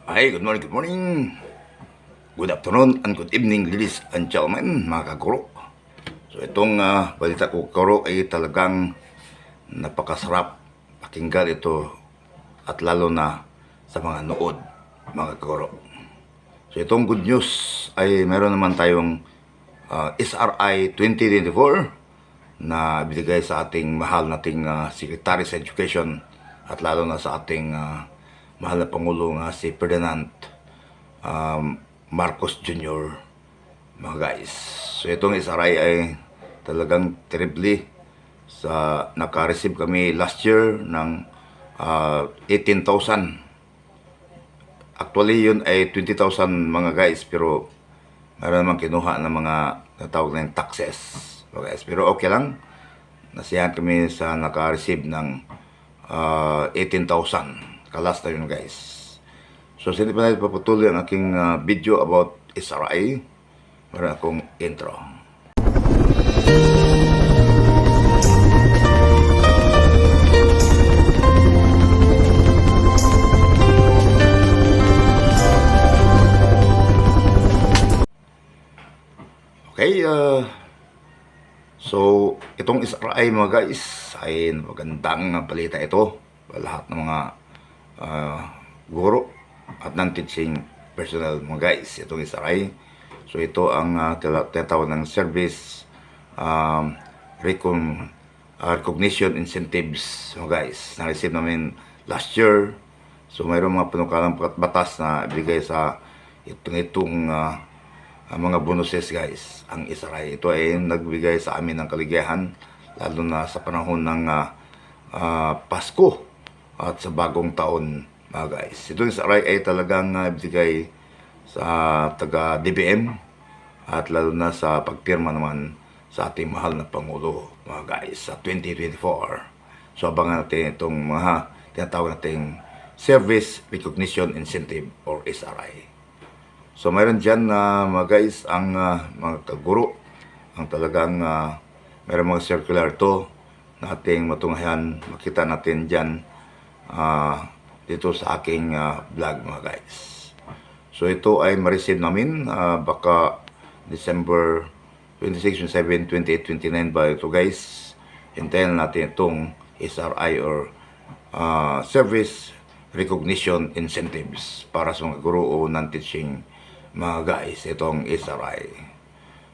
Hi, good morning, good morning. Good afternoon and good evening, ladies and gentlemen, mga kaguro. So itong balita ko kaguro ay talagang napakasarap pakinggan ito at lalo na sa mga nood, mga kaguro. So itong good news ay meron naman tayong SRI 2024 na binigay sa ating mahal nating Secretary sa Education at lalo na sa ating mahal na Pangulo nga si Ferdinand Marcos Jr. mga guys. So itong SRI ay talagang terribly sa naka-receive kami last year ng 18,000. Actually yun ay 20,000 mga guys, pero meron naman kinuha ng mga natawag na yung taxes mga guys. Pero okay lang, nasiyahan kami sa naka-receive ng 18,000 kalas na yun guys. So, hindi pa natin papatuloy ang aking video about SRI. Meron akong intro. Okay, so, itong SRI mga guys, ay magandang balita ito. Lahat ng mga guro at non-teaching personnel mga guys, itong SRI. So ito ang tinatawag ng service recognition incentives mga guys, na-receive namin last year. So mayroong mga panukalang batas na ibigay sa itong mga bonuses guys. Ang SRI ito ay nagbigay sa amin ng kaligayahan lalo na sa panahon ng Pasko at sa bagong taon mga guys. Itong SRI ay talagang ibigay sa taga DBM at lalo na sa pagpirma naman sa ating mahal na Pangulo mga guys sa 2024. So abangan natin itong mga tinatawag nating Service Recognition Incentive or SRI. So mayroon dyan mga guys ang mga kaguro ang talagang mayroon mga circular to na ating matunghayan. Makita natin dyan dito sa aking vlog mga guys. So ito ay ma-receive namin baka December 26, 27, 28, 29 ba ito guys. Hintayin natin itong SRI or Service Recognition Incentives para sa mga guro o non-teaching mga guys, itong SRI.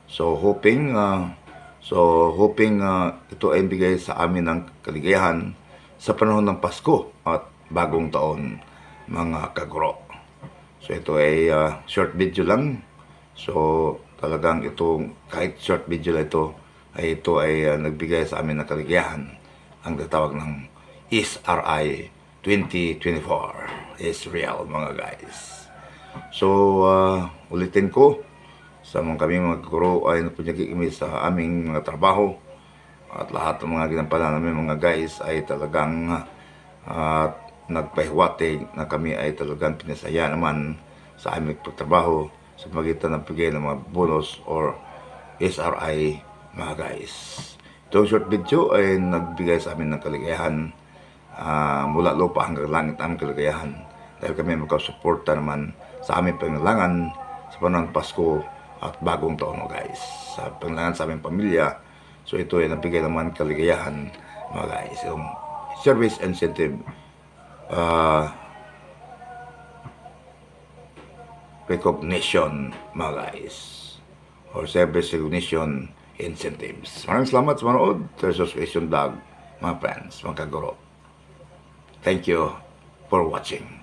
So hoping ito ay bigay sa amin ng kaligayahan sa panahon ng Pasko at bagong taon mga kaguro. So ito ay short video lang. So talagang itong kahit short video lang ito ay nagbigay sa amin ng kaligayahan. Ang tatawag ng SRI 2024 is real mga guys. So ulitin ko sa kami mga guro ay napunyagi kami sa aming mga trabaho at lahat ng mga ginampalan namin mga guys ay talagang nagpahiwatig na kami ay talagang pinasaya naman sa aming pagtrabaho sa magitan ng pigay ng mga bonus or SRI mga guys. Itong short video ay nagbigay sa amin ng kaligayahan mula lupa hanggang langit ang kaligayahan dahil kami magkasuporta naman sa aming pangailangan sa panahon ng Pasko at bagong taon mga guys. Sa pangailangan sa aming pamilya, so ito ay nabigay naman kaligayahan mga guys. Yung service incentive recognition mga guys or service recognition incentives. Maraming salamat sa manood. Tersos Question Vlog mga friends, mga kaguro. Thank you for watching.